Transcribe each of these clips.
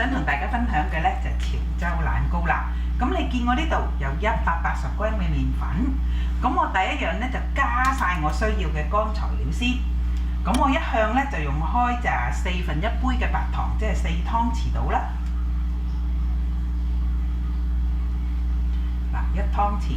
想同大家分享嘅呢就係潮州冷糕啦。咁你見我呢度有180g嘅麵粉，咁我第一樣呢就加晒我需要嘅乾材料先。咁我一向呢就用開就1/4杯嘅白糖，即係4湯匙到啦。嗱，1湯匙。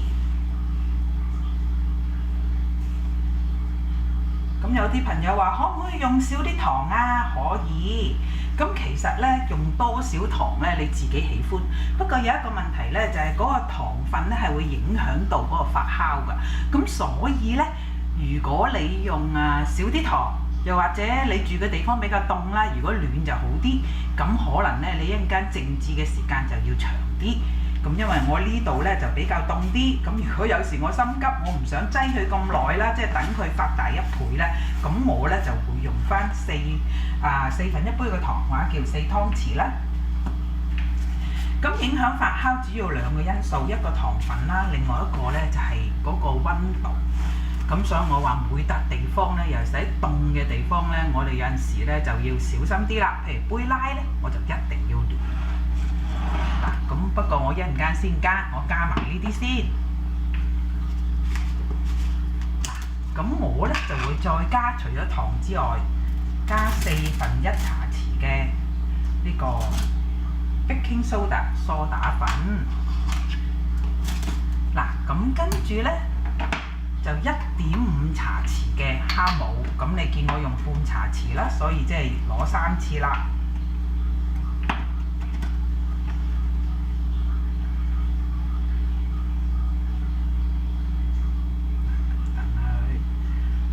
咁有啲朋友話可唔可以用少啲糖啊？可以。咁其實咧用多少糖咧你自己喜歡。不過有一個問題咧就係嗰個糖分咧係會影響到嗰個發酵㗎。咁所以咧，如果你用少啲糖，又或者你住嘅地方比較凍啦，如果暖就好啲。咁可能咧你一陣間靜置嘅時間就要長啲。咁因為我呢度咧就比較凍啲，咁如果有時我心急，我唔想擠佢咁耐啦，即係等佢發大1倍咧，咁我咧就會用翻4分1杯嘅糖，或者叫4湯匙啦。咁影響發酵主要2個因素，一個糖分啦，另外一個咧就係嗰個溫度。咁所以我話每笪地方咧，尤其是喺凍嘅地方咧，我哋有陣時咧就要小心啲啦。譬如杯拉咧，我就一定要暖。咁不過我一陣間先加，我加埋呢啲先。咁我咧就會再加除咗糖之外，加1/4茶匙嘅呢個 baking soda 梳打粉。嗱，咁跟住咧就1.5茶匙嘅酵母。咁你見我用半茶匙啦，所以即係攞3次啦。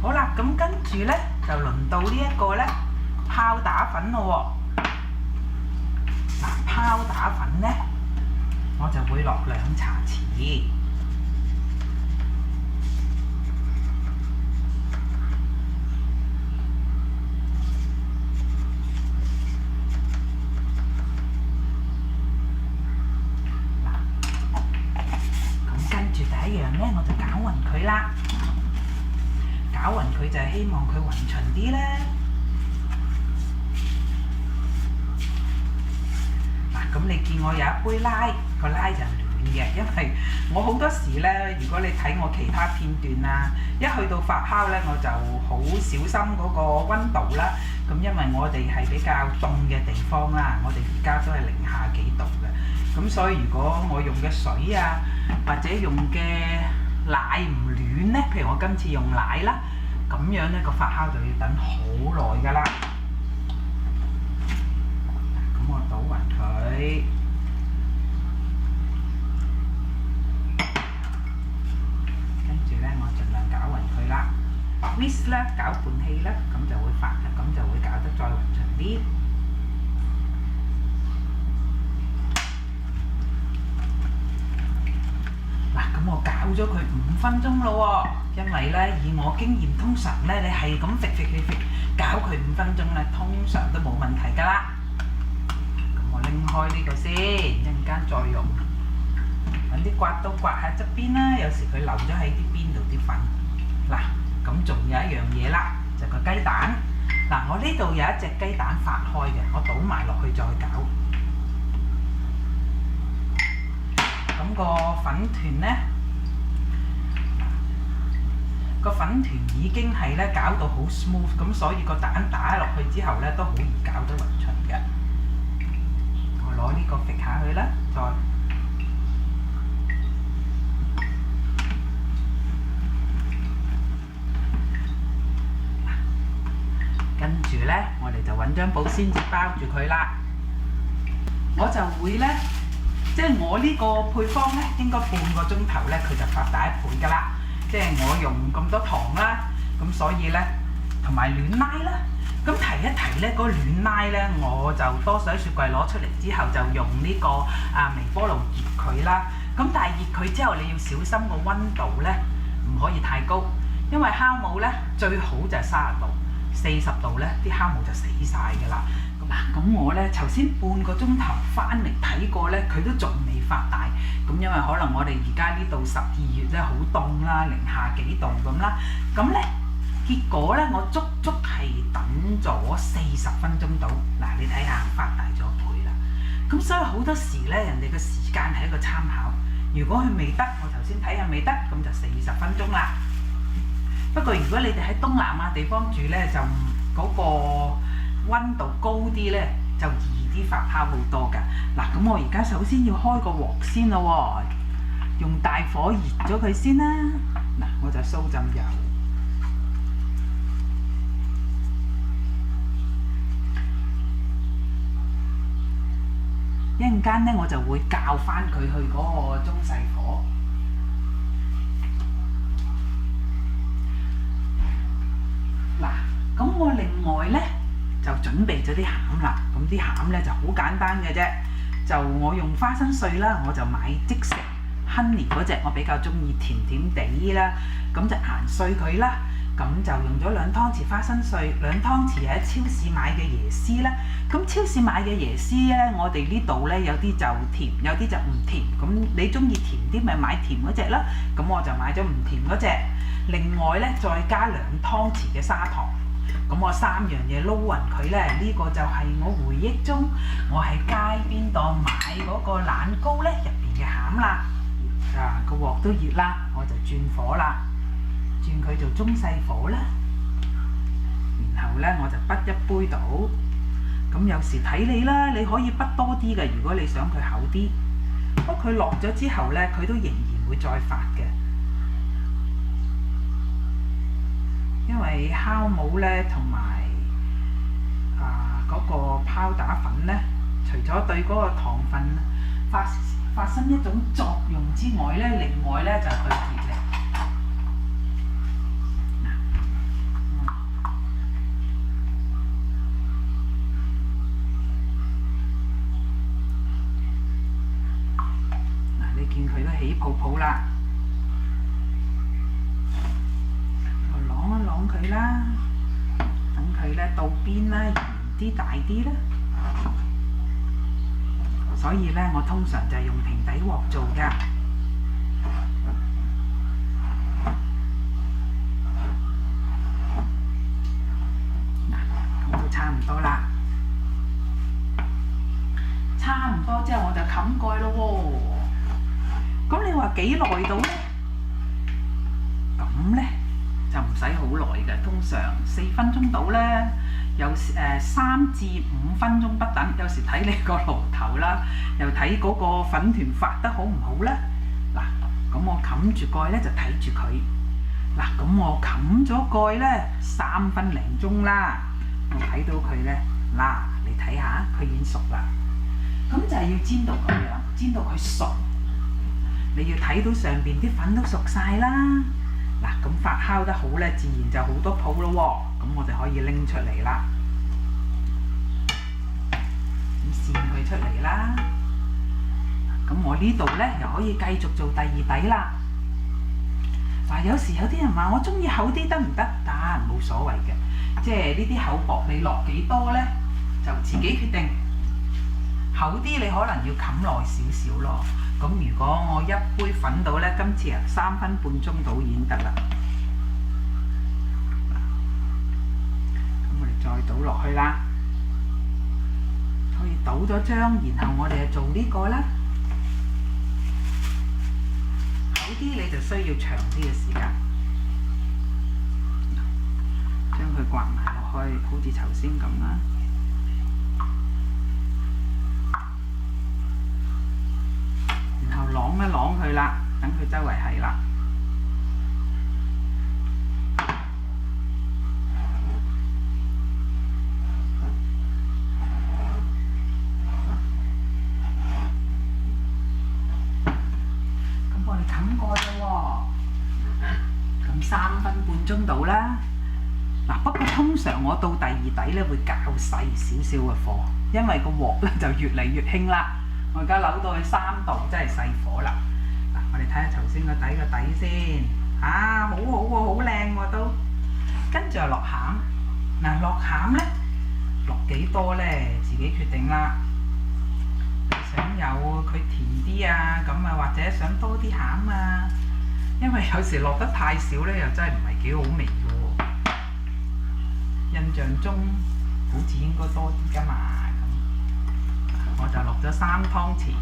好啦，咁跟住咧就輪到呢一個咧泡打粉咯喎。嗱，泡打粉咧我就會落2茶匙。咁跟住第一樣咧我就攪勻佢啦。攪勻佢就係希望佢勻勻啲咧。嗱，咁你見我有一杯拉，個拉就暖嘅，因為我好多時咧，如果你睇我其他片段啊，一去到發酵咧，我就好小心嗰個溫度啦。咁因為我哋係比較凍嘅地方啦，我哋而家都係零下幾度嘅。咁所以如果我用嘅水啊，或者用嘅奶唔暖咧，譬如我今次用奶啦，咁樣咧個發酵就要等好耐㗎啦。咁我倒勻佢，跟住咧我盡量攪勻佢啦。whisk 啦，攪拌器啦，咁就會發，咁就會攪得再勻勻啲。嗱，咁我攪咗佢5分鐘咯喎，因為咧以我經驗，通常咧你係咁揈攪佢5分鐘咧，通常都冇問題㗎啦。咁我拎開呢個先，一陣間再用，揾啲刮刀刮下側邊啦，有時佢留咗喺啲邊度啲粉。嗱，咁仲有一樣嘢啦，就個雞蛋。嗱，我呢度有一隻雞蛋發開嘅，我倒埋落去再攪。咁個粉團咧，個粉團已經係咧攪到好 smooth， 咁所以個蛋打落去之後咧都好易攪得勻勻嘅。我攞呢個揈下去啦，再跟住咧，我哋就揾張保鮮紙包住佢啦。我就會咧。即係我呢個配方咧，應該半個鐘頭咧，佢就發大1倍㗎啦。即係我用咁多糖啦，咁所以咧，同埋暖奶啦。咁提一提咧，嗰暖奶咧，我就多數喺雪櫃攞出嚟之後，就用呢個微波爐熱佢啦。咁但係熱佢之後，你要小心個溫度咧，唔可以太高，因為酵母咧最好就係30度，40度咧啲酵母就死晒㗎啦。咁我咧頭先半個鐘頭翻嚟睇過咧，佢都仲未發大。咁因為可能我哋而家呢度12月咧好凍啦，零下幾度咁啦。咁咧結果咧，我足足係等咗40分鐘到。嗱，你睇下發大咗1倍啦。咁所以好多時咧，人哋嘅時間係一個參考。如果佢未得，我頭先睇下未得，咁就40分鐘啦。不過如果你哋喺東南亞地方住咧，就嗰個溫度高啲咧，就易啲發酵好多㗎。嗱，咁我而家首先要開個鑊先咯喎，用大火熱咗佢先啦。嗱，我就蘇浸油。一陣間咧，我就會校翻佢去嗰個中細火。嗱，咁我另外咧就準備咗啲餡啦。咁啲餡咧就好簡單嘅啫，就我用花生碎啦，我就買即食 honey 嗰隻，我比較中意甜甜地啦。咁就研碎佢啦。咁就用咗2湯匙花生碎，2湯匙喺超市買嘅椰絲啦。咁超市買嘅椰絲咧，我哋呢度咧有啲就甜，有啲就唔甜。咁你中意甜啲咪買甜嗰隻啦。咁我就買咗唔甜嗰隻。另外咧再加2湯匙嘅砂糖。咁我3樣嘢撈勻佢咧，呢個就係我回憶中我喺街邊檔買嗰個懶糕咧入邊嘅餡啦。啊，個鑊都熱啦，我就轉火啦。轉佢做中細火啦，然後咧我就滗一杯倒，咁有時睇你啦，你可以滗多啲嘅，如果你想佢厚啲。不過佢落咗之後咧，佢都仍然會再發嘅，因為酵母咧同埋嗰個泡打粉咧，除咗對嗰個糖分發生一種作用之外咧，另外咧就對熱力。見佢都起泡泡啦，我啷一啷佢啦，等佢咧到邊啦，圓啲大啲啦。所以咧，我通常就係用平底鑊做㗎。嗱，咁都差唔多啦，差唔多之後我就冚蓋咯喎。咁你話幾耐到咧？咁咧就唔使好耐嘅，通常4分鐘到咧，有3至5分鐘不等。有時睇你個爐頭啦，又睇嗰個粉團發得好唔好咧。嗱，咁我冚住蓋咧就睇住佢。嗱，咁我冚咗蓋咧3分零鐘啦，我睇到佢咧，嗱，你睇下佢已經熟啦。咁就係要煎到咁樣，煎到佢熟。你要睇到上邊啲粉都熟晒啦，嗱，咁發酵得好咧，自然就好多泡咯喎，咁我哋可以拎出嚟啦，咁扇佢出嚟啦。咁我呢度咧又可以繼續做第2底啦。嗱，有時有啲人話我中意厚啲得唔得？得，冇所謂嘅，即係呢啲厚薄你落幾多咧，就自己決定。厚啲你可能要冚耐少少咯。咁如果我1杯粉到咧，今次3分半鐘到已經得啦。咁我哋再倒落去啦，可以倒咗漿，然後我哋就做呢個啦。厚啲你就需要長啲嘅時間，將佢刮埋落去，好似頭先咁啦。啷一啷佢啦，等佢周圍係啦。咁我哋冚蓋咯喎，咁3分半鐘到啦。嗱，不過通常我到第2底咧會較細少少嘅火，因為個鑊咧就越嚟越興啦。我而家扭到去3度，真係細火啦。嗱，我哋睇下頭先個底先，好好喎，好靚喎都。跟住就落餡，嗱，落餡咧落幾多咧，自己決定啦。你想有佢甜啲啊，咁啊或者想多啲餡啊，因為有時落得太少咧，又真係唔係幾好味嘅喎。印象中好似應該多啲㗎嘛。我就落咗3湯匙。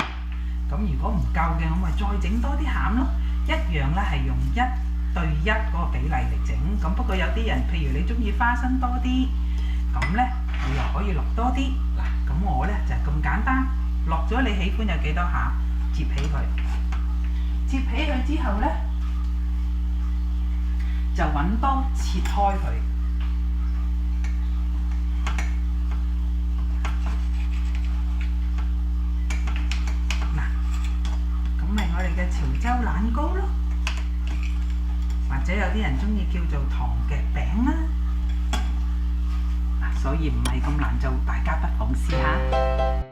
咁如果唔夠嘅，我咪再整多啲餡咯。一樣咧係用1對1嗰個比例嚟整。咁不過有啲人，譬如你中意花生多啲，咁咧你又可以落多啲。嗱，咁我咧就係咁簡單，落咗你喜歡有幾多下，摺起佢。摺起佢之後咧，就揾刀切開佢。嗱，咁咪我哋嘅潮州懶糕咯，或者有啲人中意叫做糖夾餅啦。所以唔係咁難做，大家不妨試下。